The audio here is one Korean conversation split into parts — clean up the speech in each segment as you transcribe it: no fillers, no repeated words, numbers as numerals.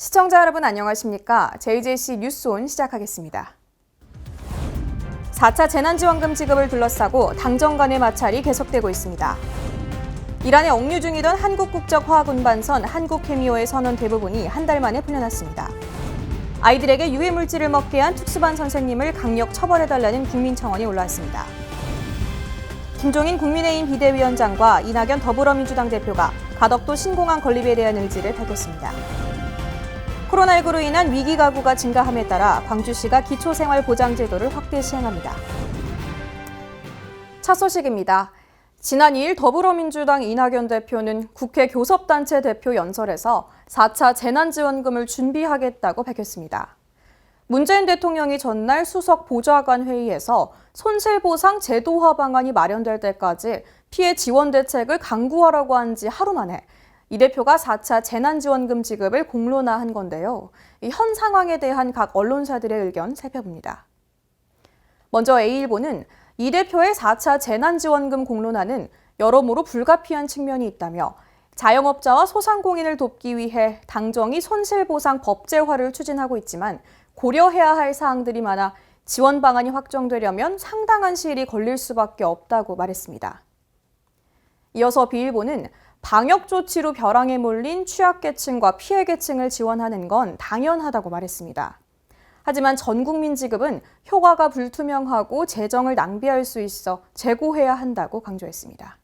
시청자 여러분 안녕하십니까? JJC 뉴스온 시작하겠습니다. 4차 재난지원금 지급을 둘러싸고 당정 간의 마찰이 계속되고 있습니다. 이란에 억류 중이던 한국 국적 화학 운반선 한국케미오의 선원 대부분이 한 달 만에 풀려났습니다. 아이들에게 유해 물질을 먹게 한 특수반 선생님을 강력 처벌해달라는 국민청원이 올라왔습니다. 김종인 국민의힘 비대위원장과 이낙연 더불어민주당 대표가 가덕도 신공항 건립에 대한 의지를 밝혔습니다. 코로나19로 인한 위기 가구가 증가함에 따라 광주시가 기초생활보장제도를 확대 시행합니다. 첫 소식입니다. 지난 2일 더불어민주당 이낙연 대표는 국회 교섭단체 대표 연설에서 4차 재난지원금을 준비하겠다고 밝혔습니다. 문재인 대통령이 전날 수석 보좌관 회의에서 손실보상 제도화 방안이 마련될 때까지 피해 지원 대책을 강구하라고 한 지 하루 만에 이 대표가 4차 재난지원금 지급을 공론화한 건데요. 현 상황에 대한 각 언론사들의 의견 살펴봅니다. 먼저 A일보는 이 대표의 4차 재난지원금 공론화는 여러모로 불가피한 측면이 있다며 자영업자와 소상공인을 돕기 위해 당정이 손실보상 법제화를 추진하고 있지만 고려해야 할 사항들이 많아 지원 방안이 확정되려면 상당한 시일이 걸릴 수밖에 없다고 말했습니다. 이어서 B일보는 방역 조치로 벼랑에 몰린 취약계층과 피해계층을 지원하는 건 당연하다고 말했습니다. 하지만 전 국민 지급은 효과가 불투명하고 재정을 낭비할 수 있어 재고해야 한다고 강조했습니다.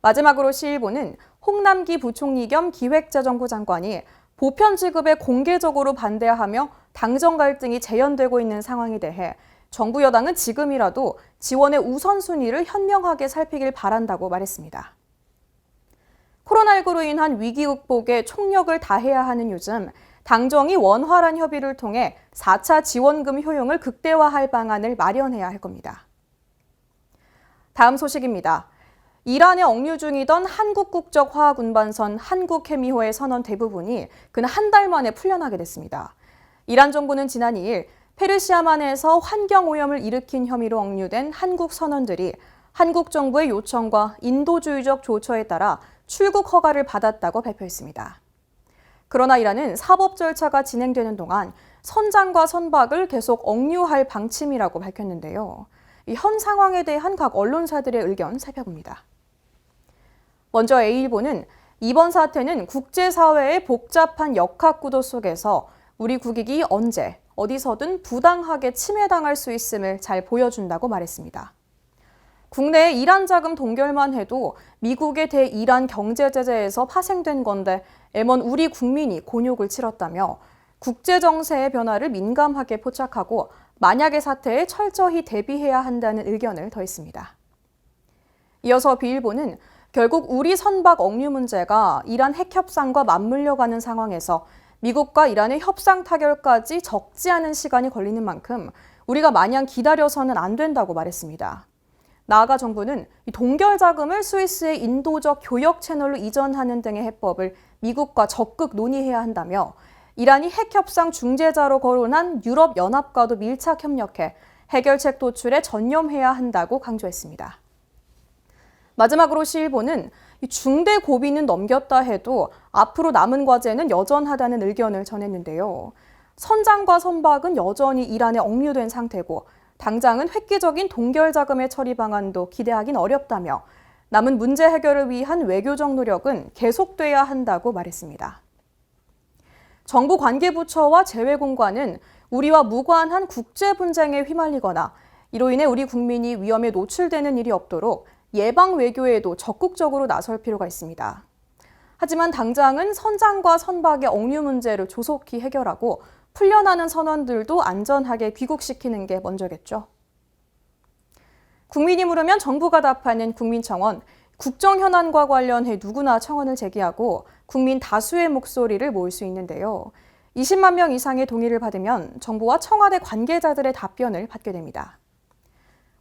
마지막으로 C일보는 홍남기 부총리 겸 기획재정부 장관이 보편 지급에 공개적으로 반대하며 당정 갈등이 재현되고 있는 상황에 대해 정부 여당은 지금이라도 지원의 우선순위를 현명하게 살피길 바란다고 말했습니다. 코로나19로 인한 위기 극복에 총력을 다해야 하는 요즘 당정이 원활한 협의를 통해 4차 지원금 효용을 극대화할 방안을 마련해야 할 겁니다. 다음 소식입니다. 이란에 억류 중이던 한국 국적 화학 운반선 한국케미호의 선원 대부분이 그는 한 달 만에 풀려나게 됐습니다. 이란 정부는 지난 2일 페르시아만에서 환경오염을 일으킨 혐의로 억류된 한국 선원들이 한국 정부의 요청과 인도주의적 조처에 따라 출국 허가를 받았다고 발표했습니다. 그러나 이란은 사법 절차가 진행되는 동안 선장과 선박을 계속 억류할 방침이라고 밝혔는데요. 현 상황에 대한 각 언론사들의 의견 살펴봅니다. 먼저 A일보는 이번 사태는 국제사회의 복잡한 역학구도 속에서 우리 국익이 언제, 어디서든 부당하게 침해당할 수 있음을 잘 보여준다고 말했습니다. 국내에 이란 자금 동결만 해도 미국의 대이란 경제제재에서 파생된 건데 애먼 우리 국민이 곤욕을 치렀다며 국제정세의 변화를 민감하게 포착하고 만약의 사태에 철저히 대비해야 한다는 의견을 더했습니다. 이어서 B일보는 결국 우리 선박 억류 문제가 이란 핵 협상과 맞물려가는 상황에서 미국과 이란의 협상 타결까지 적지 않은 시간이 걸리는 만큼 우리가 마냥 기다려서는 안 된다고 말했습니다. 나아가 정부는 동결 자금을 스위스의 인도적 교역 채널로 이전하는 등의 해법을 미국과 적극 논의해야 한다며 이란이 핵 협상 중재자로 거론한 유럽연합과도 밀착 협력해 해결책 도출에 전념해야 한다고 강조했습니다. 마지막으로 C일보는 중대 고비는 넘겼다 해도 앞으로 남은 과제는 여전하다는 의견을 전했는데요. 선장과 선박은 여전히 이란에 억류된 상태고 당장은 획기적인 동결 자금의 처리 방안도 기대하긴 어렵다며 남은 문제 해결을 위한 외교적 노력은 계속돼야 한다고 말했습니다. 정부 관계부처와 재외공관은 우리와 무관한 국제 분쟁에 휘말리거나 이로 인해 우리 국민이 위험에 노출되는 일이 없도록 예방 외교에도 적극적으로 나설 필요가 있습니다. 하지만 당장은 선장과 선박의 억류 문제를 조속히 해결하고 풀려나는 선원들도 안전하게 귀국시키는 게 먼저겠죠. 국민이 물으면 정부가 답하는 국민청원, 국정 현안과 관련해 누구나 청원을 제기하고 국민 다수의 목소리를 모을 수 있는데요. 20만 명 이상의 동의를 받으면 정부와 청와대 관계자들의 답변을 받게 됩니다.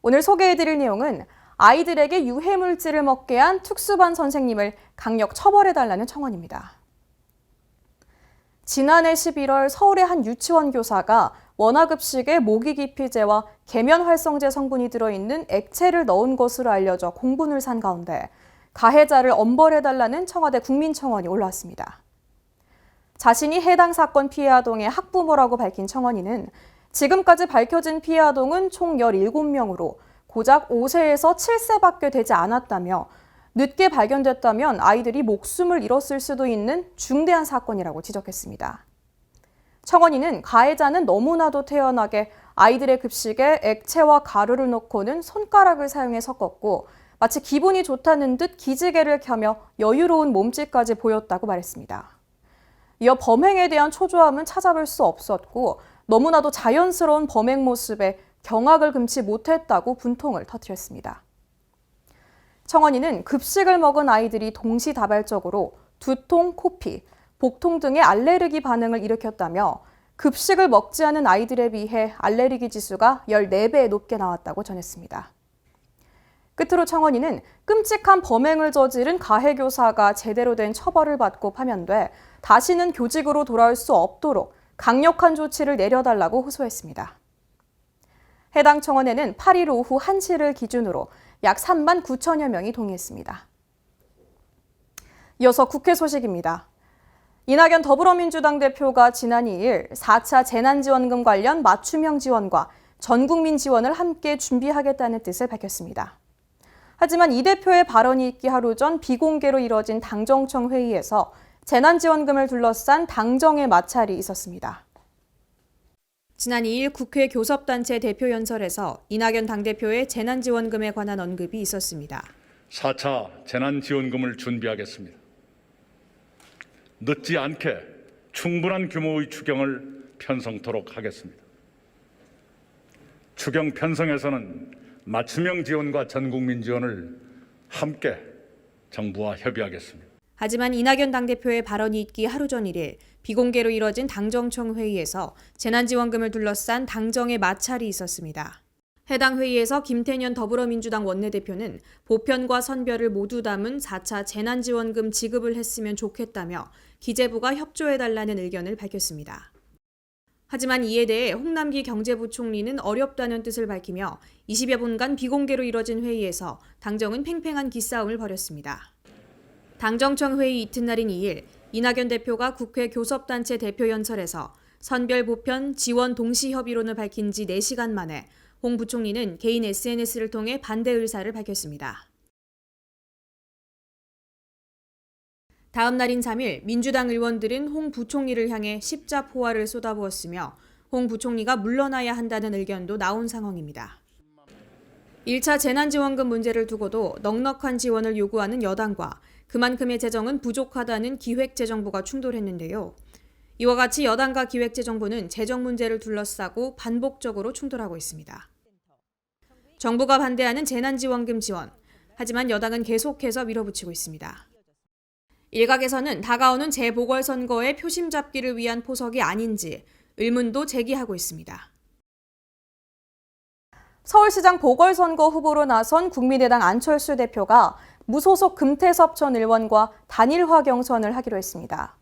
오늘 소개해드릴 내용은 아이들에게 유해 물질을 먹게 한 특수반 선생님을 강력 처벌해달라는 청원입니다. 지난해 11월 서울의 한 유치원 교사가 원화급식에 모기기피제와 계면활성제 성분이 들어있는 액체를 넣은 것으로 알려져 공분을 산 가운데 가해자를 엄벌해달라는 청와대 국민청원이 올라왔습니다. 자신이 해당 사건 피해 아동의 학부모라고 밝힌 청원인은 지금까지 밝혀진 피해 아동은 총 17명으로 고작 5세에서 7세밖에 되지 않았다며 늦게 발견됐다면 아이들이 목숨을 잃었을 수도 있는 중대한 사건이라고 지적했습니다. 청원인은 가해자는 너무나도 태연하게 아이들의 급식에 액체와 가루를 넣고는 손가락을 사용해 섞었고 마치 기분이 좋다는 듯 기지개를 켜며 여유로운 몸짓까지 보였다고 말했습니다. 이어 범행에 대한 초조함은 찾아볼 수 없었고 너무나도 자연스러운 범행 모습에 경악을 금치 못했다고 분통을 터뜨렸습니다. 청원인은 급식을 먹은 아이들이 동시다발적으로 두통, 코피, 복통 등의 알레르기 반응을 일으켰다며 급식을 먹지 않은 아이들에 비해 알레르기 지수가 14배 높게 나왔다고 전했습니다. 끝으로 청원인은 끔찍한 범행을 저지른 가해교사가 제대로 된 처벌을 받고 파면돼 다시는 교직으로 돌아올 수 없도록 강력한 조치를 내려달라고 호소했습니다. 해당 청원에는 8일 오후 1시를 기준으로 약 3만 9천여 명이 동의했습니다. 이어서 국회 소식입니다. 이낙연 더불어민주당 대표가 지난 2일 4차 재난지원금 관련 맞춤형 지원과 전국민 지원을 함께 준비하겠다는 뜻을 밝혔습니다. 하지만 이 대표의 발언이 있기 하루 전 비공개로 이뤄진 당정청 회의에서 재난지원금을 둘러싼 당정의 마찰이 있었습니다. 지난 2일 국회 교섭단체 대표연설에서 이낙연 당대표의 재난지원금에 관한 언급이 있었습니다. 4차 재난지원금을 준비하겠습니다. 늦지 않게 충분한 규모의 추경을 편성토록 하겠습니다. 추경 편성에서는 맞춤형 지원과 전국민 지원을 함께 정부와 협의하겠습니다. 하지만 이낙연 당대표의 발언이 있기 하루 전 1일 비공개로 이뤄진 당정청 회의에서 재난지원금을 둘러싼 당정의 마찰이 있었습니다. 해당 회의에서 김태년 더불어민주당 원내대표는 보편과 선별을 모두 담은 4차 재난지원금 지급을 했으면 좋겠다며 기재부가 협조해달라는 의견을 밝혔습니다. 하지만 이에 대해 홍남기 경제부총리는 어렵다는 뜻을 밝히며 20여 분간 비공개로 이뤄진 회의에서 당정은 팽팽한 기싸움을 벌였습니다. 당정청 회의 이튿날인 2일 이낙연 대표가 국회 교섭단체 대표연설에서 선별 보편 지원 동시 협의론을 밝힌 지 4시간 만에 홍 부총리는 개인 SNS를 통해 반대 의사를 밝혔습니다. 다음 날인 3일 민주당 의원들은 홍 부총리를 향해 십자포화를 쏟아부었으며 홍 부총리가 물러나야 한다는 의견도 나온 상황입니다. 1차 재난지원금 문제를 두고도 넉넉한 지원을 요구하는 여당과 그만큼의 재정은 부족하다는 기획재정부가 충돌했는데요. 이와 같이 여당과 기획재정부는 재정 문제를 둘러싸고 반복적으로 충돌하고 있습니다. 정부가 반대하는 재난지원금 지원, 하지만 여당은 계속해서 밀어붙이고 있습니다. 일각에서는 다가오는 재보궐선거의 표심 잡기를 위한 포석이 아닌지 의문도 제기하고 있습니다. 서울시장 보궐선거 후보로 나선 국민의당 안철수 대표가 무소속 금태섭 전 의원과 단일화 경선을 하기로 했습니다.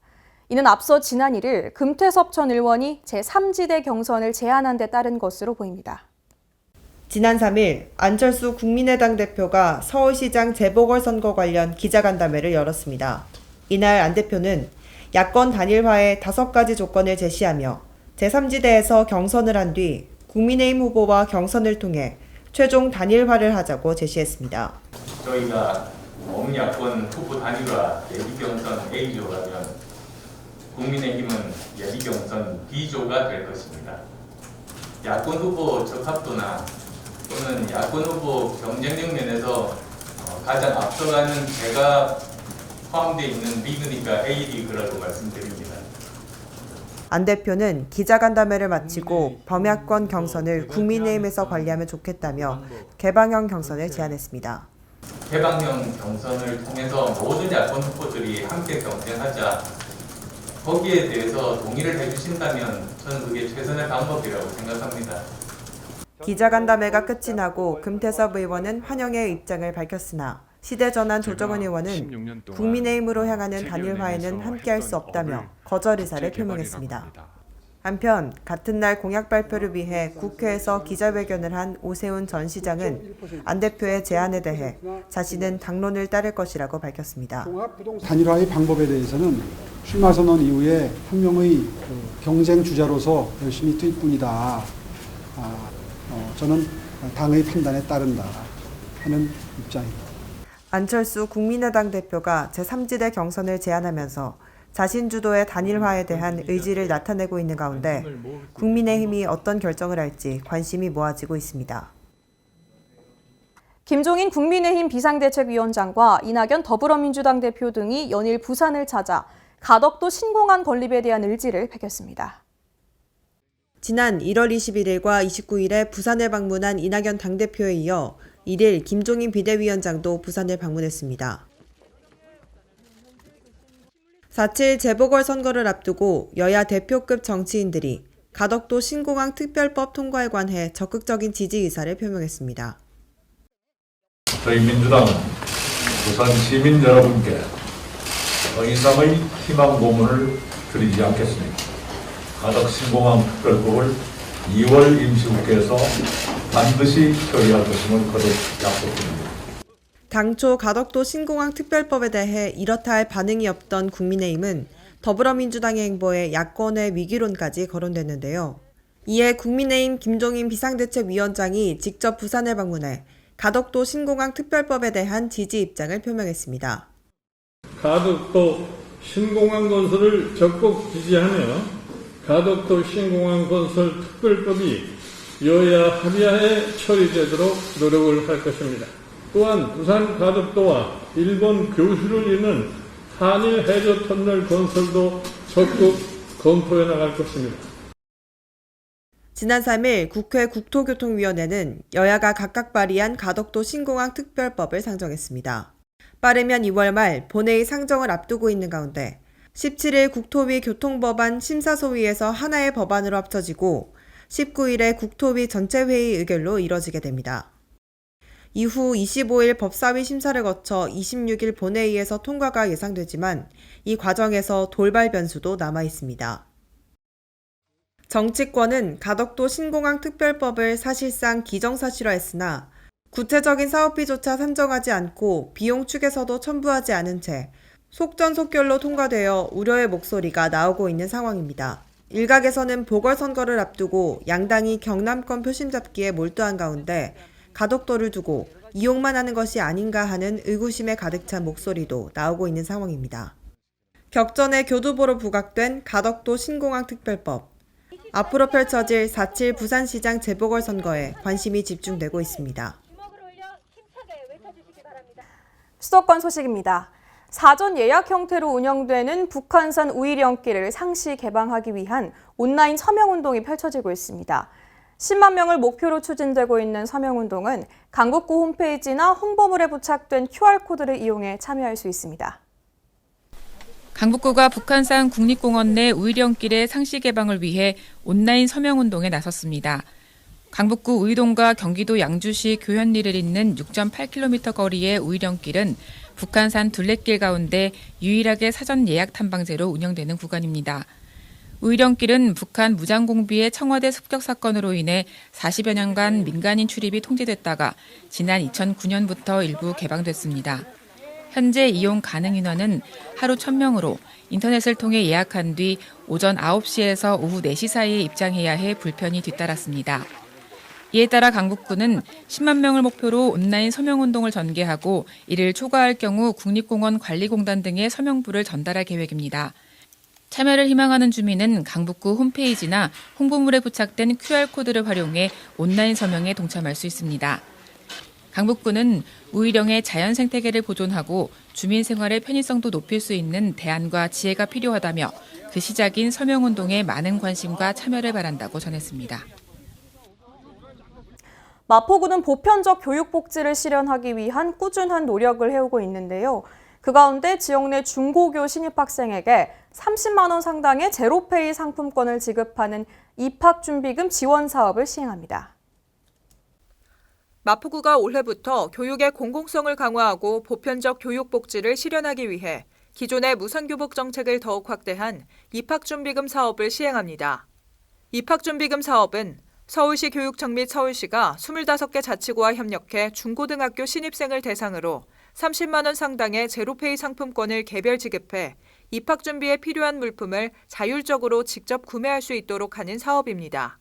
이는 앞서 지난 1일 금태섭 전 의원이 제3지대 경선을 제안한 데 따른 것으로 보입니다. 지난 3일 안철수 국민의당 대표가 서울시장 재보궐선거 관련 기자간담회를 열었습니다. 이날 안 대표는 야권 단일화에 5가지 조건을 제시하며 제3지대에서 경선을 한 뒤 국민의힘 후보와 경선을 통해 최종 단일화를 하자고 제시했습니다. 저희가 범야권 후보 단일화 예비경선 A조라면 국민의힘은 예비경선 B조가 될 것입니다. 야권 후보 적합도나 또는 야권 후보 경쟁력 면에서 가장 앞서가는 제가 포함되어 있는 리그니까 A리그라고 말씀드립니다. 안 대표는 기자간담회를 마치고 범야권 경선을 국민의힘에서 관리하면 좋겠다며 개방형 경선을 제안했습니다. 개방형 경선을 통해서 모든 야권 후보들이 함께 경쟁하자. 거기에 대해서 동의를 해주신다면 저는 그게 최선의 방법이라고 생각합니다. 기자간담회가 끝이 나고 금태섭 의원은 환영의 입장을 밝혔으나 시대전환 조정은 의원은 국민의힘으로 향하는 단일화에는 함께할 수 없다며 거절 의사를 표명했습니다. 한편 같은 날 공약 발표를 위해 국회에서 기자회견을 한 오세훈 전 시장은 안 대표의 제안에 대해 자신은 당론을 따를 것이라고 밝혔습니다. 단일화의 방법에 대해서는 출마선언 이후에 한 명의 경쟁 주자로서 열심히 투입뿐이다. 저는 당의 판단에 따른다 하는 입장입니다. 안철수 국민의당 대표가 제3지대 경선을 제안하면서 자신 주도의 단일화에 대한 의지를 나타내고 있는 가운데 국민의힘이 어떤 결정을 할지 관심이 모아지고 있습니다. 김종인 국민의힘 비상대책위원장과 이낙연 더불어민주당 대표 등이 연일 부산을 찾아 가덕도 신공항 건립에 대한 의지를 밝혔습니다. 지난 1월 21일과 29일에 부산을 방문한 이낙연 당대표에 이어 1일 김종인 비대위원장도 부산을 방문했습니다. 4.7 재보궐선거를 앞두고 여야 대표급 정치인들이 가덕도 신공항 특별법 통과에 관해 적극적인 지지 의사를 표명했습니다. 저희 민주당은 부산 시민 여러분께 더 이상의 희망 고문을 드리지 않겠습니다. 가덕 신공항 특별법을 2월 임시국회에서 반드시 처리할 것임을 거듭 약속드립니다. 당초 가덕도 신공항 특별법에 대해 이렇다 할 반응이 없던 국민의힘은 더불어민주당의 행보에 야권의 위기론까지 거론됐는데요. 이에 국민의힘 김종인 비상대책위원장이 직접 부산을 방문해 가덕도 신공항 특별법에 대한 지지 입장을 표명했습니다. 가덕도 신공항 건설을 적극 지지하며 가덕도 신공항 건설 특별법이 여야 합의하에 처리되도록 노력을 할 것입니다. 또한 부산 가덕도와 일본 교수를 잇는 한일 해저 터널 건설도 적극 검토해 나갈 것입니다. 지난 3일 국회 국토교통위원회는 여야가 각각 발의한 가덕도 신공항 특별법을 상정했습니다. 빠르면 2월 말 본회의 상정을 앞두고 있는 가운데 17일 국토위 교통법안 심사소위에서 하나의 법안으로 합쳐지고 19일에 국토위 전체회의 의결로 이뤄지게 됩니다. 이후 25일 법사위 심사를 거쳐 26일 본회의에서 통과가 예상되지만 이 과정에서 돌발 변수도 남아 있습니다. 정치권은 가덕도 신공항 특별법을 사실상 기정사실화했으나 구체적인 사업비조차 산정하지 않고 비용 축에서도 첨부하지 않은 채 속전속결로 통과되어 우려의 목소리가 나오고 있는 상황입니다. 일각에서는 보궐선거를 앞두고 양당이 경남권 표심 잡기에 몰두한 가운데 가덕도를 두고 이용만 하는 것이 아닌가 하는 의구심에 가득 찬 목소리도 나오고 있는 상황입니다. 격전의 교두보로 부각된 가덕도 신공항 특별법. 앞으로 펼쳐질 4.7 부산시장 재보궐선거에 관심이 집중되고 있습니다. 수도권 소식입니다. 사전 예약 형태로 운영되는 북한산 우이령길을 상시 개방하기 위한 온라인 서명운동이 펼쳐지고 있습니다. 10만 명을 목표로 추진되고 있는 서명운동은 강북구 홈페이지나 홍보물에 부착된 QR코드를 이용해 참여할 수 있습니다. 강북구가 북한산 국립공원 내 우이령길의 상시 개방을 위해 온라인 서명운동에 나섰습니다. 강북구 우이동과 경기도 양주시 교현리를 잇는 6.8km 거리의 우이령길은 북한산 둘레길 가운데 유일하게 사전 예약 탐방제로 운영되는 구간입니다. 우이령길은 북한 무장공비의 청와대 습격 사건으로 인해 40여 년간 민간인 출입이 통제됐다가 지난 2009년부터 일부 개방됐습니다. 현재 이용 가능 인원은 하루 1,000명으로 인터넷을 통해 예약한 뒤 오전 9시에서 오후 4시 사이에 입장해야 해 불편이 뒤따랐습니다. 이에 따라 강북구는 10만 명을 목표로 온라인 서명운동을 전개하고 이를 초과할 경우 국립공원 관리공단 등의 서명부를 전달할 계획입니다. 참여를 희망하는 주민은 강북구 홈페이지나 홍보물에 부착된 QR코드를 활용해 온라인 서명에 동참할 수 있습니다. 강북구는 우이령의 자연 생태계를 보존하고 주민 생활의 편의성도 높일 수 있는 대안과 지혜가 필요하다며 그 시작인 서명운동에 많은 관심과 참여를 바란다고 전했습니다. 마포구는 보편적 교육 복지를 실현하기 위한 꾸준한 노력을 해오고 있는데요. 그 가운데 지역 내 중고교 신입학생에게 30만 원 상당의 제로페이 상품권을 지급하는 입학준비금 지원 사업을 시행합니다. 마포구가 올해부터 교육의 공공성을 강화하고 보편적 교육 복지를 실현하기 위해 기존의 무상교복 정책을 더욱 확대한 입학준비금 사업을 시행합니다. 입학준비금 사업은 서울시 교육청 및 서울시가 25개 자치구와 협력해 중고등학교 신입생을 대상으로 30만 원 상당의 제로페이 상품권을 개별 지급해 입학 준비에 필요한 물품을 자율적으로 직접 구매할 수 있도록 하는 사업입니다.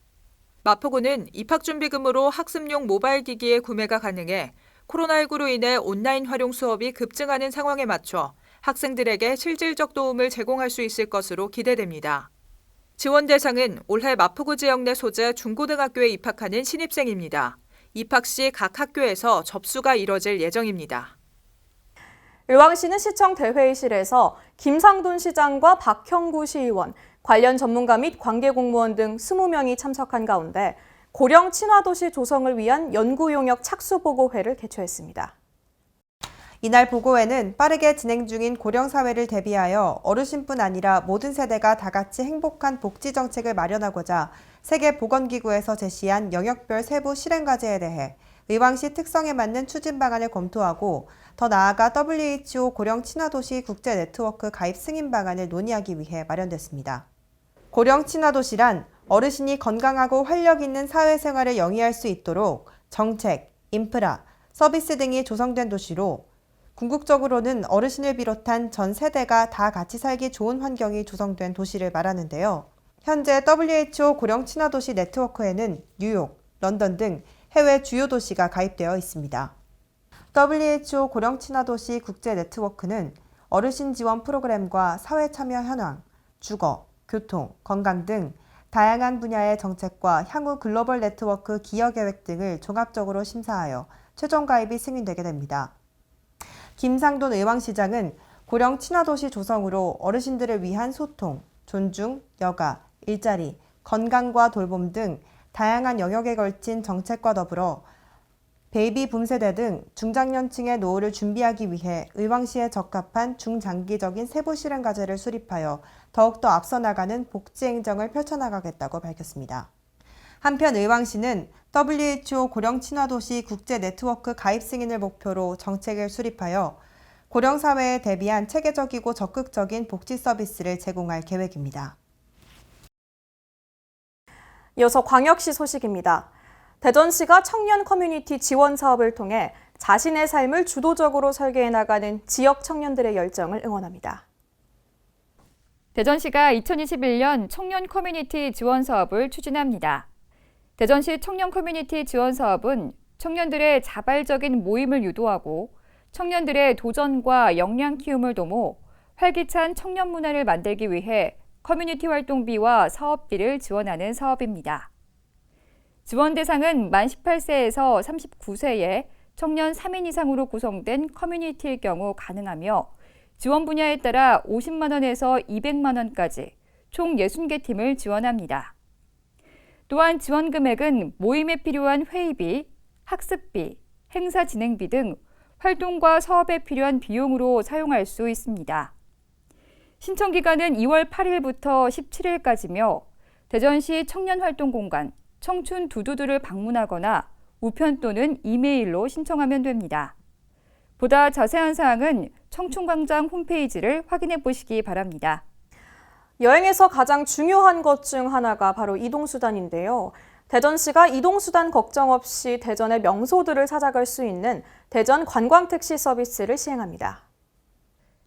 마포구는 입학준비금으로 학습용 모바일 기기의 구매가 가능해 코로나19로 인해 온라인 활용 수업이 급증하는 상황에 맞춰 학생들에게 실질적 도움을 제공할 수 있을 것으로 기대됩니다. 지원 대상은 올해 마포구 지역 내 소재 중고등학교에 입학하는 신입생입니다. 입학 시 각 학교에서 접수가 이뤄질 예정입니다. 의왕시는 시청 대회의실에서 김상돈 시장과 박형구 시의원, 관련 전문가 및 관계 공무원 등 20명이 참석한 가운데 고령 친화도시 조성을 위한 연구용역 착수보고회를 개최했습니다. 이날 보고회는 빠르게 진행 중인 고령사회를 대비하여 어르신뿐 아니라 모든 세대가 다 같이 행복한 복지정책을 마련하고자 세계보건기구에서 제시한 영역별 세부 실행과제에 대해 의왕시 특성에 맞는 추진 방안을 검토하고 더 나아가 WHO 고령 친화도시 국제 네트워크 가입 승인 방안을 논의하기 위해 마련됐습니다. 고령 친화도시란 어르신이 건강하고 활력 있는 사회생활을 영위할 수 있도록 정책, 인프라, 서비스 등이 조성된 도시로 궁극적으로는 어르신을 비롯한 전 세대가 다 같이 살기 좋은 환경이 조성된 도시를 말하는데요. 현재 WHO 고령 친화도시 네트워크에는 뉴욕, 런던 등 해외 주요 도시가 가입되어 있습니다. WHO 고령 친화도시 국제 네트워크는 어르신 지원 프로그램과 사회 참여 현황, 주거, 교통, 건강 등 다양한 분야의 정책과 향후 글로벌 네트워크 기여 계획 등을 종합적으로 심사하여 최종 가입이 승인되게 됩니다. 김상돈 의왕시장은 고령 친화도시 조성으로 어르신들을 위한 소통, 존중, 여가, 일자리, 건강과 돌봄 등 다양한 영역에 걸친 정책과 더불어 베이비 붐 세대 등 중장년층의 노후를 준비하기 위해 의왕시에 적합한 중장기적인 세부 실행 과제를 수립하여 더욱더 앞서 나가는 복지 행정을 펼쳐나가겠다고 밝혔습니다. 한편 의왕시는 WHO 고령 친화도시 국제 네트워크 가입 승인을 목표로 정책을 수립하여 고령 사회에 대비한 체계적이고 적극적인 복지 서비스를 제공할 계획입니다. 이어서 광역시 소식입니다. 대전시가 청년 커뮤니티 지원 사업을 통해 자신의 삶을 주도적으로 설계해 나가는 지역 청년들의 열정을 응원합니다. 대전시가 2021년 청년 커뮤니티 지원 사업을 추진합니다. 대전시 청년 커뮤니티 지원 사업은 청년들의 자발적인 모임을 유도하고 청년들의 도전과 역량 키움을 도모 활기찬 청년 문화를 만들기 위해 커뮤니티 활동비와 사업비를 지원하는 사업입니다. 지원 대상은 만 18세에서 39세의 청년 3인 이상으로 구성된 커뮤니티일 경우 가능하며 지원 분야에 따라 50만 원에서 200만 원까지 총 60개 팀을 지원합니다. 또한 지원 금액은 모임에 필요한 회의비, 학습비, 행사 진행비 등 활동과 사업에 필요한 비용으로 사용할 수 있습니다. 신청 기간은 2월 8일부터 17일까지며 대전시 청년활동공간 청춘 두두두를 방문하거나 우편 또는 이메일로 신청하면 됩니다. 보다 자세한 사항은 청춘광장 홈페이지를 확인해 보시기 바랍니다. 여행에서 가장 중요한 것 중 하나가 바로 이동수단인데요. 대전시가 이동수단 걱정 없이 대전의 명소들을 찾아갈 수 있는 대전 관광택시 서비스를 시행합니다.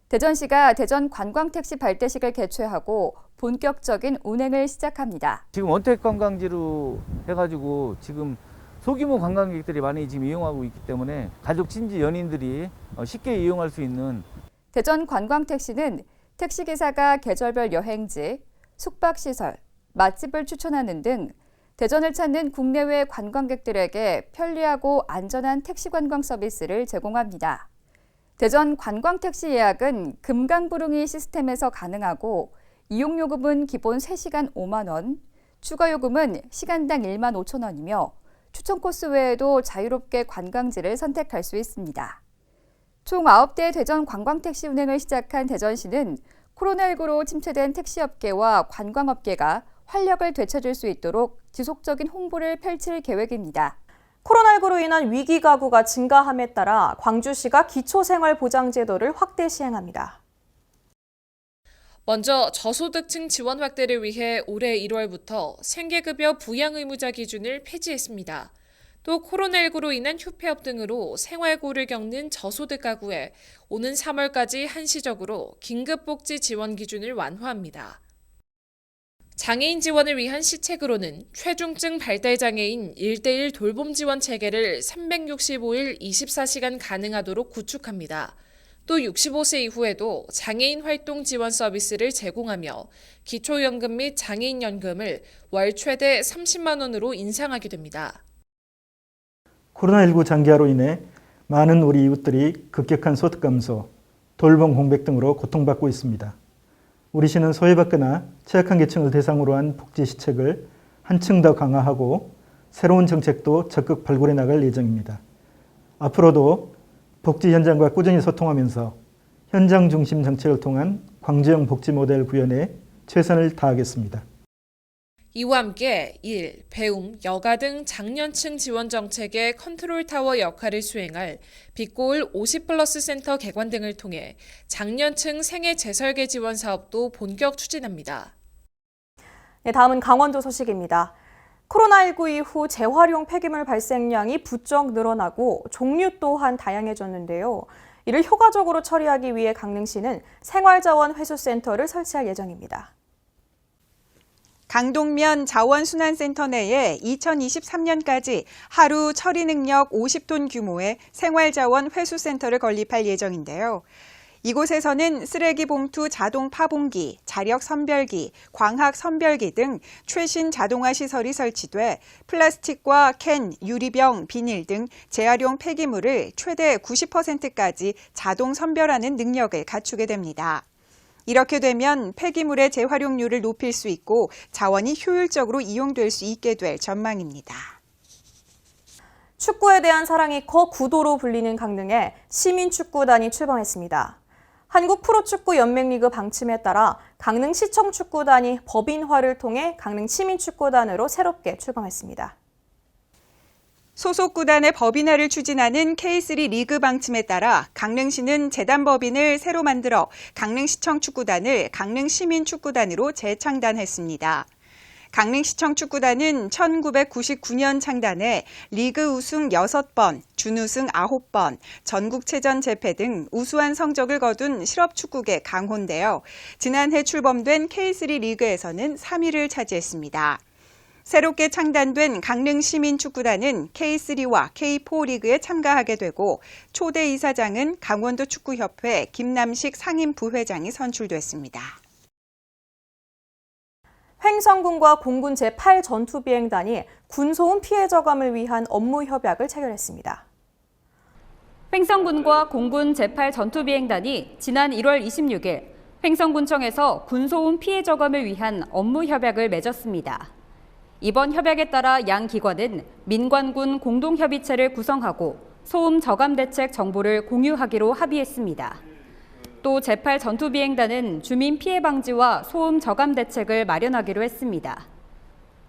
대전시가 대전 관광택시 발대식을 개최하고 본격적인 운행을 시작합니다. 지금 원택 관광지로 해가지고 지금 소규모 관광객들이 많이 지금 이용하고 있기 때문에 가족, 친지, 연인들이 쉽게 이용할 수 있는 대전 관광택시는 택시기사가 계절별 여행지, 숙박시설, 맛집을 추천하는 등 대전을 찾는 국내외 관광객들에게 편리하고 안전한 택시 관광 서비스를 제공합니다. 대전 관광택시 예약은 금강부릉이 시스템에서 가능하고 이용요금은 기본 3시간 5만 원, 추가 요금은 시간당 1만 5천 원이며 추천 코스 외에도 자유롭게 관광지를 선택할 수 있습니다. 총 9대 대전 관광택시 운행을 시작한 대전시는 코로나19로 침체된 택시업계와 관광업계가 활력을 되찾을 수 있도록 지속적인 홍보를 펼칠 계획입니다. 코로나19로 인한 위기 가구가 증가함에 따라 광주시가 기초생활보장제도를 확대 시행합니다. 먼저 저소득층 지원 확대를 위해 올해 1월부터 생계급여 부양 의무자 기준을 폐지했습니다. 또 코로나19로 인한 휴폐업 등으로 생활고를 겪는 저소득 가구에 오는 3월까지 한시적으로 긴급복지 지원 기준을 완화합니다. 장애인 지원을 위한 시책으로는 최중증 발달장애인 1:1 돌봄 지원 체계를 365일 24시간 가능하도록 구축합니다. 또 65세 이후에도 장애인 활동 지원 서비스를 제공하며 기초연금 및 장애인연금을 월 최대 30만 원으로 인상하게 됩니다. 코로나19 장기화로 인해 많은 우리 이웃들이 급격한 소득 감소, 돌봄 공백 등으로 고통받고 있습니다. 우리 시는 소외받거나 취약한 계층을 대상으로 한 복지 시책을 한층 더 강화하고 새로운 정책도 적극 발굴해 나갈 예정입니다. 앞으로도 복지 현장과 꾸준히 소통하면서 현장 중심 정책을 통한 광주형 복지 모델 구현에 최선을 다하겠습니다. 이와 함께 1. 배움, 여가 등 장년층 지원 정책의 컨트롤타워 역할을 수행할 빛고을 50플러스 센터 개관 등을 통해 장년층 생애 재설계 지원 사업도 본격 추진합니다. 네, 다음은 강원도 소식입니다. 코로나19 이후 재활용 폐기물 발생량이 부쩍 늘어나고 종류 또한 다양해졌는데요. 이를 효과적으로 처리하기 위해 강릉시는 생활자원 회수센터를 설치할 예정입니다. 강동면 자원순환센터 내에 2023년까지 하루 처리 능력 50톤 규모의 생활자원 회수센터를 건립할 예정인데요. 이곳에서는 쓰레기 봉투 자동 파봉기, 자력 선별기, 광학 선별기 등 최신 자동화 시설이 설치돼 플라스틱과 캔, 유리병, 비닐 등 재활용 폐기물을 최대 90%까지 자동 선별하는 능력을 갖추게 됩니다. 이렇게 되면 폐기물의 재활용률을 높일 수 있고 자원이 효율적으로 이용될 수 있게 될 전망입니다. 축구에 대한 사랑이 커 구도로 불리는 강릉에 시민축구단이 출범했습니다. 한국 프로축구 연맹리그 방침에 따라 강릉시청 축구단이 법인화를 통해 강릉 시민축구단으로 새롭게 출범했습니다. 소속 구단의 법인화를 추진하는 K3 리그 방침에 따라 강릉시는 재단법인을 새로 만들어 강릉시청 축구단을 강릉시민축구단으로 재창단했습니다. 강릉시청 축구단은 1999년 창단해 리그 우승 6번, 준우승 9번, 전국체전 재패 등 우수한 성적을 거둔 실업축구계 강호인데요. 지난해 출범된 K3 리그에서는 3위를 차지했습니다. 새롭게 창단된 강릉시민축구단은 K3와 K4 리그에 참가하게 되고 초대 이사장은 강원도 축구협회 김남식 상임부회장이 선출됐습니다. 횡성군과 공군 제8전투비행단이 군소음 피해 저감을 위한 업무 협약을 체결했습니다. 횡성군과 공군 제8전투비행단이 지난 1월 26일 횡성군청에서 군소음 피해 저감을 위한 업무 협약을 맺었습니다. 이번 협약에 따라 양 기관은 민관군 공동협의체를 구성하고 소음 저감 대책 정보를 공유하기로 합의했습니다. 또 제8전투비행단은 주민 피해 방지와 소음 저감 대책을 마련하기로 했습니다.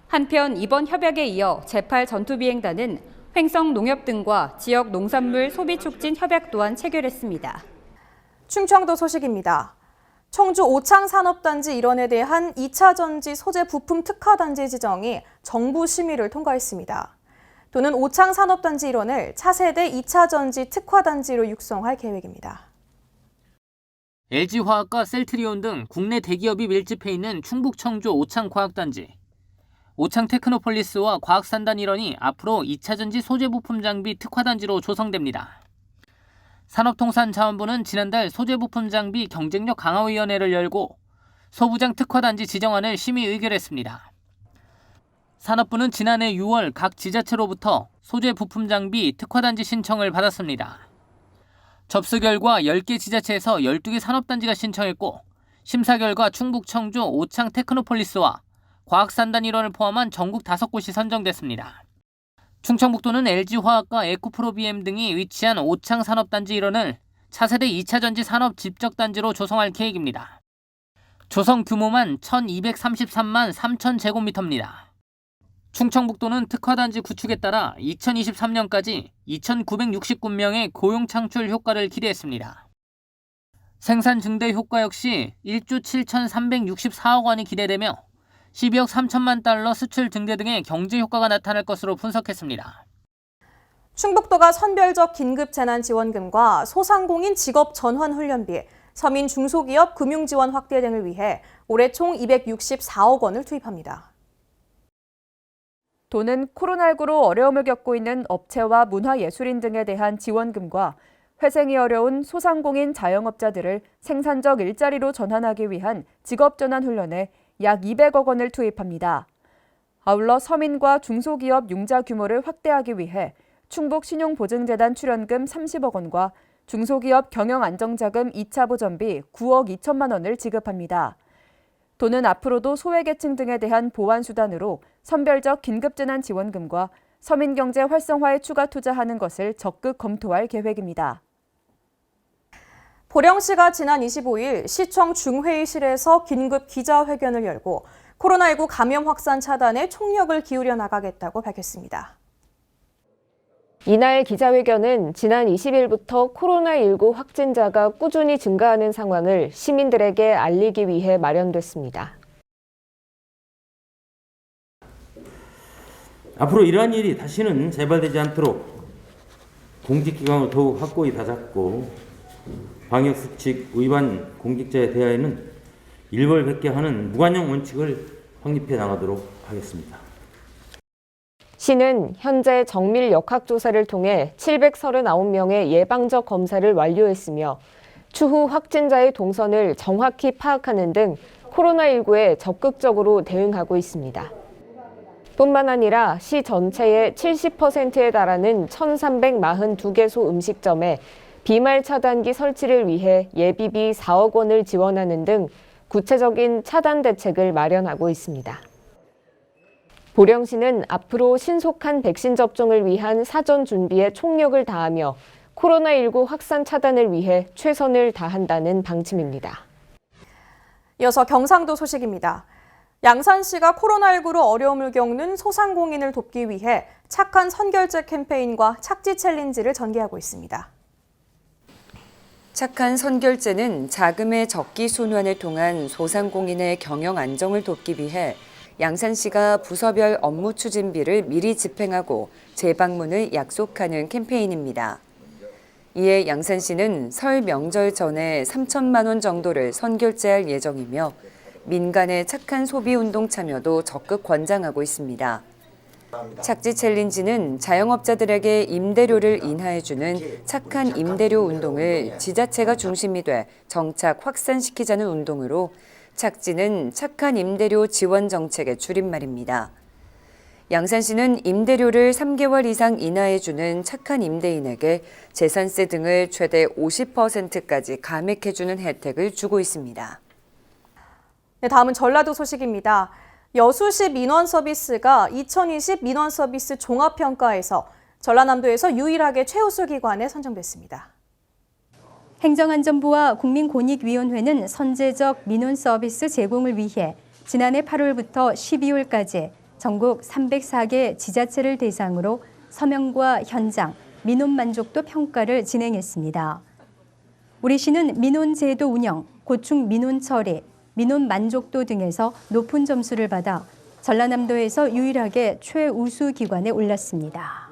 한편 이번 협약에 이어 제8전투비행단은 횡성 농협 등과 지역 농산물 소비 촉진 협약 또한 체결했습니다. 충청도 소식입니다. 청주 오창산업단지 일원에 대한 2차 전지 소재 부품 특화단지 지정이 정부 심의를 통과했습니다. 또는 오창산업단지 일원을 차세대 2차 전지 특화단지로 육성할 계획입니다. LG화학과 셀트리온 등 국내 대기업이 밀집해 있는 충북 청주 오창과학단지. 오창테크노폴리스와 과학산단 일원이 앞으로 2차 전지 소재 부품 장비 특화단지로 조성됩니다. 산업통상자원부는 지난달 소재부품 장비 경쟁력 강화위원회를 열고 소부장 특화단지 지정안을 심의 의결했습니다. 산업부는 지난해 6월 각 지자체로부터 소재부품 장비 특화단지 신청을 받았습니다. 접수 결과 10개 지자체에서 12개 산업단지가 신청했고 심사 결과 충북 청주 오창 테크노폴리스와 과학산단 일원을 포함한 전국 5곳이 선정됐습니다. 충청북도는 LG화학과 에코프로비엠 등이 위치한 오창 산업단지 일원을 차세대 2차 전지 산업 집적단지로 조성할 계획입니다. 조성 규모만 1,233만 3천 제곱미터입니다. 충청북도는 특화단지 구축에 따라 2023년까지 2,969명의 고용 창출 효과를 기대했습니다. 생산 증대 효과 역시 1조 7,364억 원이 기대되며 12억 3천만 달러 수출 증대 등의 경제 효과가 나타날 것으로 분석했습니다. 충북도가 선별적 긴급재난지원금과 소상공인 직업 전환 훈련비, 서민 중소기업 금융지원 확대 등을 위해 올해 총 264억 원을 투입합니다. 도는 코로나19로 어려움을 겪고 있는 업체와 문화예술인 등에 대한 지원금과 회생이 어려운 소상공인 자영업자들을 생산적 일자리로 전환하기 위한 직업전환 훈련에 약 200억 원을 투입합니다. 아울러 서민과 중소기업 융자 규모를 확대하기 위해 충북신용보증재단 출연금 30억 원과 중소기업 경영안정자금 2차 보전비 9억 2천만 원을 지급합니다. 도는 앞으로도 소외계층 등에 대한 보완수단으로 선별적 긴급재난지원금과 서민경제 활성화에 추가 투자하는 것을 적극 검토할 계획입니다. 보령시가 지난 25일 시청 중회의실에서 긴급 기자회견을 열고 코로나19 감염 확산 차단에 총력을 기울여 나가겠다고 밝혔습니다. 이날 기자회견은 지난 20일부터 코로나19 확진자가 꾸준히 증가하는 상황을 시민들에게 알리기 위해 마련됐습니다. 앞으로 이러한 일이 다시는 재발되지 않도록 공직기강을 더욱 확고히 다잡고 방역수칙 위반 공직자에 대하여는 일벌백계하는 무관용 원칙을 확립해 나가도록 하겠습니다. 시는 현재 정밀 역학조사를 통해 739명의 예방적 검사를 완료했으며 추후 확진자의 동선을 정확히 파악하는 등 코로나19에 적극적으로 대응하고 있습니다. 뿐만 아니라 시 전체의 70%에 달하는 1,342개소 음식점에 비말 차단기 설치를 위해 예비비 4억 원을 지원하는 등 구체적인 차단 대책을 마련하고 있습니다. 보령시는 앞으로 신속한 백신 접종을 위한 사전 준비에 총력을 다하며 코로나19 확산 차단을 위해 최선을 다한다는 방침입니다. 이어서 경상도 소식입니다. 양산시가 코로나19로 어려움을 겪는 소상공인을 돕기 위해 착한 선결제 캠페인과 착지 챌린지를 전개하고 있습니다. 착한 선결제는 자금의 적기 순환을 통한 소상공인의 경영 안정을 돕기 위해 양산시가 부서별 업무 추진비를 미리 집행하고 재방문을 약속하는 캠페인입니다. 이에 양산시는 설 명절 전에 3천만 원 정도를 선결제할 예정이며 민간의 착한 소비 운동 참여도 적극 권장하고 있습니다. 착지 챌린지는 자영업자들에게 임대료를 인하해주는 착한 임대료 운동을 지자체가 중심이 돼 정착 확산시키자는 운동으로 착지는 착한 임대료 지원 정책의 줄임말입니다. 양산시는 임대료를 3개월 이상 인하해주는 착한 임대인에게 재산세 등을 최대 50%까지 감액해주는 혜택을 주고 있습니다. 네, 다음은 전라도 소식입니다. 여수시 민원 서비스가 2020 민원 서비스 종합평가에서 전라남도에서 유일하게 최우수 기관에 선정됐습니다. 행정안전부와 국민권익위원회는 선제적 민원 서비스 제공을 위해 지난해 8월부터 12월까지 전국 304개 지자체를 대상으로 서명과 현장, 민원 만족도 평가를 진행했습니다. 우리 시는 민원 제도 운영, 고충 민원 처리, 민원 만족도 등에서 높은 점수를 받아 전라남도에서 유일하게 최우수 기관에 올랐습니다.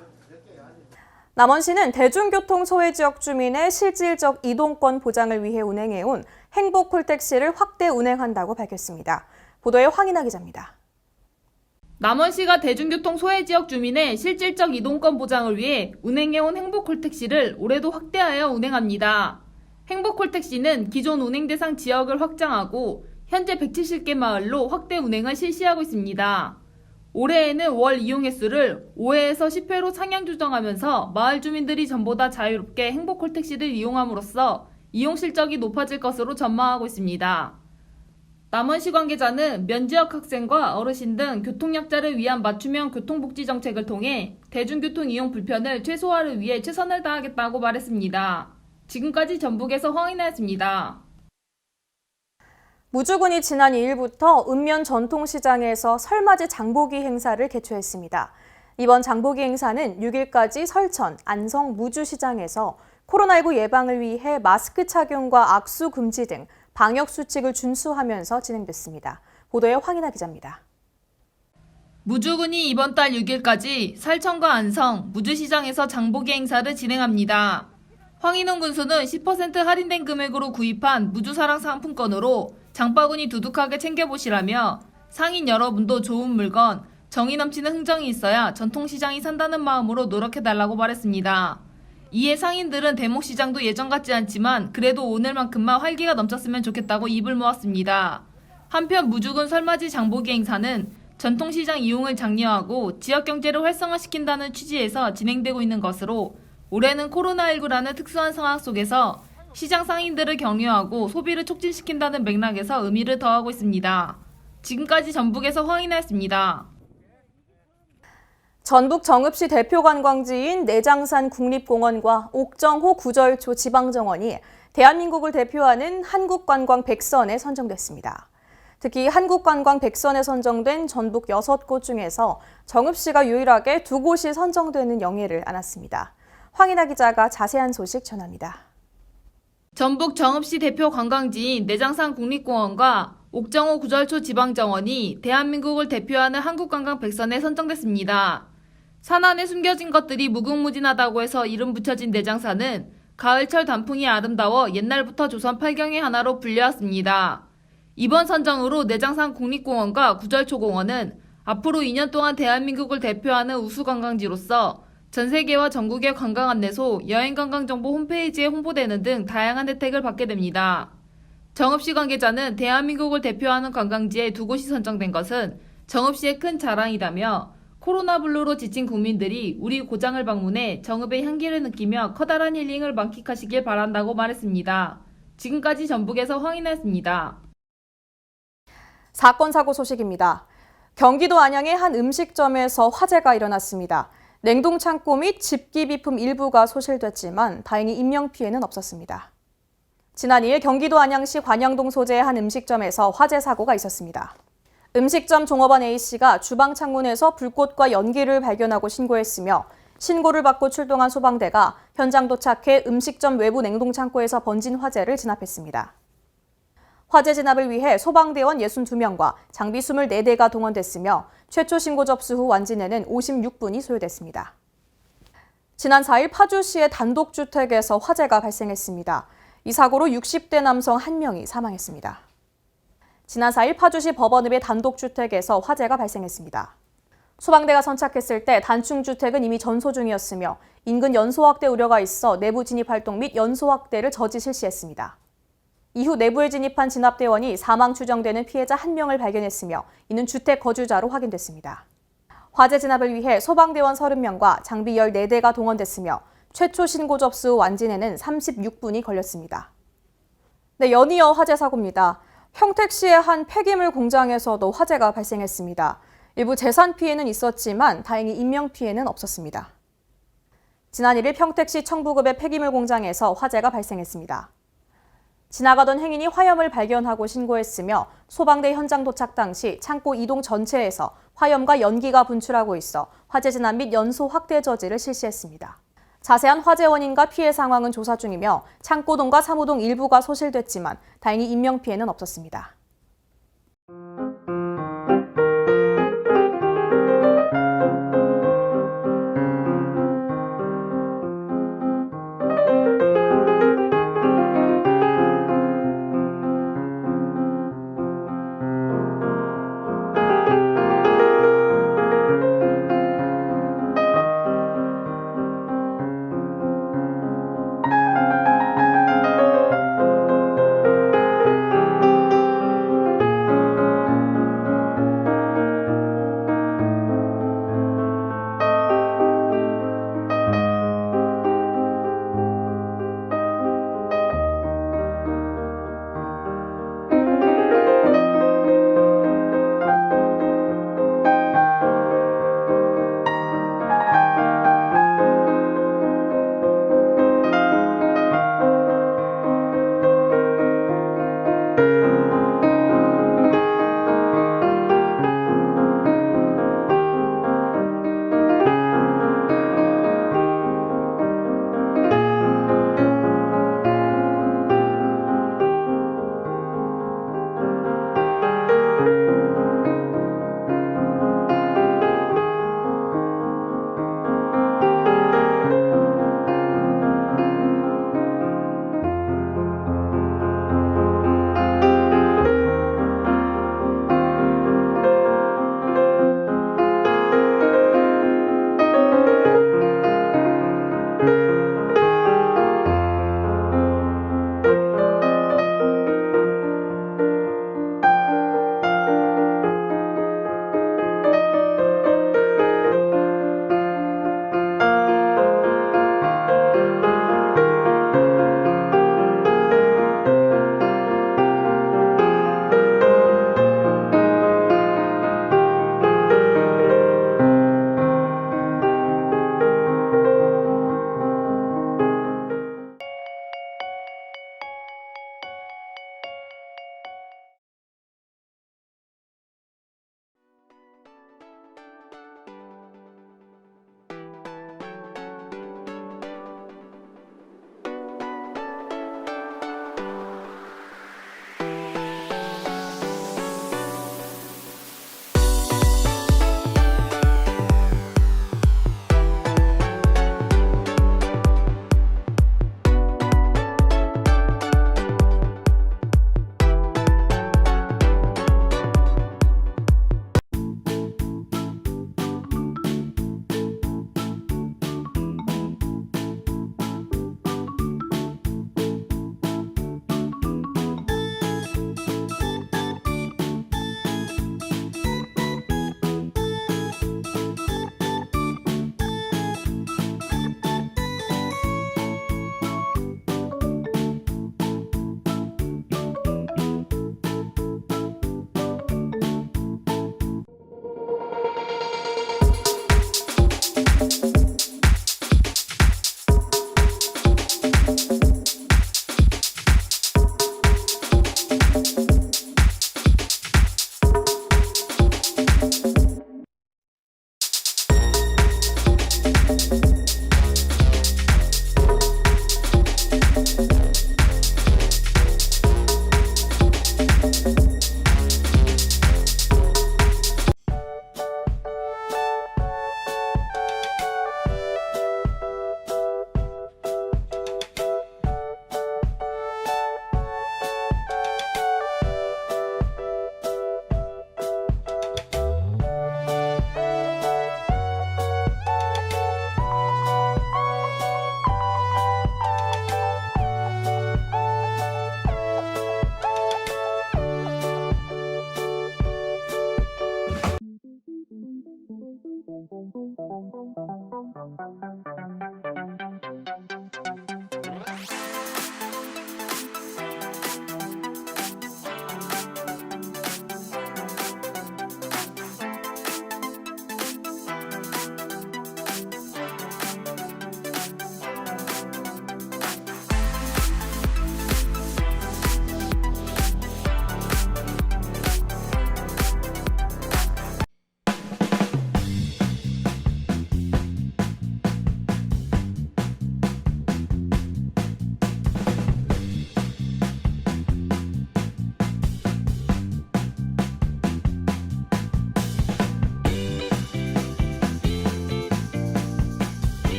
남원시는 대중교통 소외 지역 주민의 실질적 이동권 보장을 위해 운행해온 행복 콜택시를 확대 운행한다고 밝혔습니다. 보도에 황인아 기자입니다. 남원시가 대중교통 소외 지역 주민의 실질적 이동권 보장을 위해 운행해온 행복 콜택시를 올해도 확대하여 운행합니다. 행복 콜택시는 기존 운행 대상 지역을 확장하고 현재 170개 마을로 확대 운행을 실시하고 있습니다. 올해에는 월 이용 횟수를 5회에서 10회로 상향 조정하면서 마을 주민들이 전보다 자유롭게 행복 콜택시를 이용함으로써 이용 실적이 높아질 것으로 전망하고 있습니다. 남원시 관계자는 면지역 학생과 어르신 등 교통약자를 위한 맞춤형 교통복지 정책을 통해 대중교통 이용 불편을 최소화를 위해 최선을 다하겠다고 말했습니다. 지금까지 전북에서 황인아였습니다. 무주군이 지난 2일부터 읍면 전통시장에서 설맞이 장보기 행사를 개최했습니다. 이번 장보기 행사는 6일까지 설천, 안성, 무주시장에서 코로나19 예방을 위해 마스크 착용과 악수 금지 등 방역수칙을 준수하면서 진행됐습니다. 보도에 황인아 기자입니다. 무주군이 이번 달 6일까지 살청과 안성, 무주시장에서 장보기 행사를 진행합니다. 황인홍 군수는 10% 할인된 금액으로 구입한 무주사랑 상품권으로 장바구니 두둑하게 챙겨보시라며 상인 여러분도 좋은 물건, 정이 넘치는 흥정이 있어야 전통시장이 산다는 마음으로 노력해달라고 말했습니다. 이에 상인들은 대목시장도 예전 같지 않지만 그래도 오늘만큼만 활기가 넘쳤으면 좋겠다고 입을 모았습니다. 한편 무주군 설맞이 장보기 행사는 전통시장 이용을 장려하고 지역경제를 활성화시킨다는 취지에서 진행되고 있는 것으로 올해는 코로나19라는 특수한 상황 속에서 시장 상인들을 격려하고 소비를 촉진시킨다는 맥락에서 의미를 더하고 있습니다. 지금까지 전북에서 황인아였습니다. 전북 정읍시 대표 관광지인 내장산 국립공원과 옥정호 구절초 지방정원이 대한민국을 대표하는 한국관광 100선에 선정됐습니다. 특히 한국관광 100선에 선정된 전북 6곳 중에서 정읍시가 유일하게 2곳이 선정되는 영예를 안았습니다. 황인아 기자가 자세한 소식 전합니다. 전북 정읍시 대표 관광지인 내장산 국립공원과 옥정호 구절초 지방정원이 대한민국을 대표하는 한국관광 100선에 선정됐습니다. 산 안에 숨겨진 것들이 무궁무진하다고 해서 이름 붙여진 내장산은 가을철 단풍이 아름다워 옛날부터 조선 팔경의 하나로 불려왔습니다. 이번 선정으로 내장산 국립공원과 구절초공원은 앞으로 2년 동안 대한민국을 대표하는 우수관광지로서 전 세계와 전국의 관광 안내소, 여행관광정보 홈페이지에 홍보되는 등 다양한 혜택을 받게 됩니다. 정읍시 관계자는 대한민국을 대표하는 관광지에 2곳이 선정된 것은 정읍시의 큰 자랑이다며 코로나 블루로 지친 국민들이 우리 고장을 방문해 정읍의 향기를 느끼며 커다란 힐링을 만끽하시길 바란다고 말했습니다. 지금까지 전북에서 황인아였습니다. 사건 사고 소식입니다. 경기도 안양의 한 음식점에서 화재가 일어났습니다. 냉동창고 및 집기비품 일부가 소실됐지만 다행히 인명피해는 없었습니다. 지난 2일 경기도 안양시 관양동 소재의 한 음식점에서 화재 사고가 있었습니다. 음식점 종업원 A씨가 주방 창문에서 불꽃과 연기를 발견하고 신고했으며 신고를 받고 출동한 소방대가 현장 도착해 음식점 외부 냉동창고에서 번진 화재를 진압했습니다. 화재 진압을 위해 소방대원 62명과 장비 24대가 동원됐으며 최초 신고 접수 후 완진에는 56분이 소요됐습니다. 지난 4일 파주시의 단독주택에서 화재가 발생했습니다. 이 사고로 60대 남성 1명이 사망했습니다. 지난 4일 파주시 법원읍의 단독주택에서 화재가 발생했습니다. 소방대가 선착했을 때 단층주택은 이미 전소 중이었으며 인근 연소 확대 우려가 있어 내부 진입 활동 및 연소 확대를 저지 실시했습니다. 이후 내부에 진입한 진압대원이 사망 추정되는 피해자 1명을 발견했으며 이는 주택 거주자로 확인됐습니다. 화재 진압을 위해 소방대원 30명과 장비 14대가 동원됐으며 최초 신고 접수 후 완진에는 36분이 걸렸습니다. 연이어 화재 사고입니다. 평택시의 한 폐기물 공장에서도 화재가 발생했습니다. 일부 재산 피해는 있었지만 다행히 인명 피해는 없었습니다. 지난 1일 평택시 청부급의 폐기물 공장에서 화재가 발생했습니다. 지나가던 행인이 화염을 발견하고 신고했으며 소방대 현장 도착 당시 창고 이동 전체에서 화염과 연기가 분출하고 있어 화재 진압 및 연소 확대 저지를 실시했습니다. 자세한 화재 원인과 피해 상황은 조사 중이며 창고동과 사무동 일부가 소실됐지만 다행히 인명피해는 없었습니다.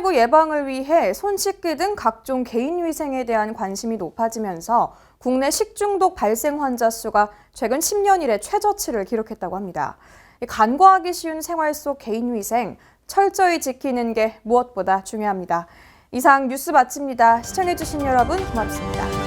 코로나19 예방을 위해 손 씻기 등 각종 개인위생에 대한 관심이 높아지면서 국내 식중독 발생 환자 수가 최근 10년 이래 최저치를 기록했다고 합니다. 간과하기 쉬운 생활 속 개인위생, 철저히 지키는 게 무엇보다 중요합니다. 이상 뉴스 마칩니다. 시청해주신 여러분 고맙습니다.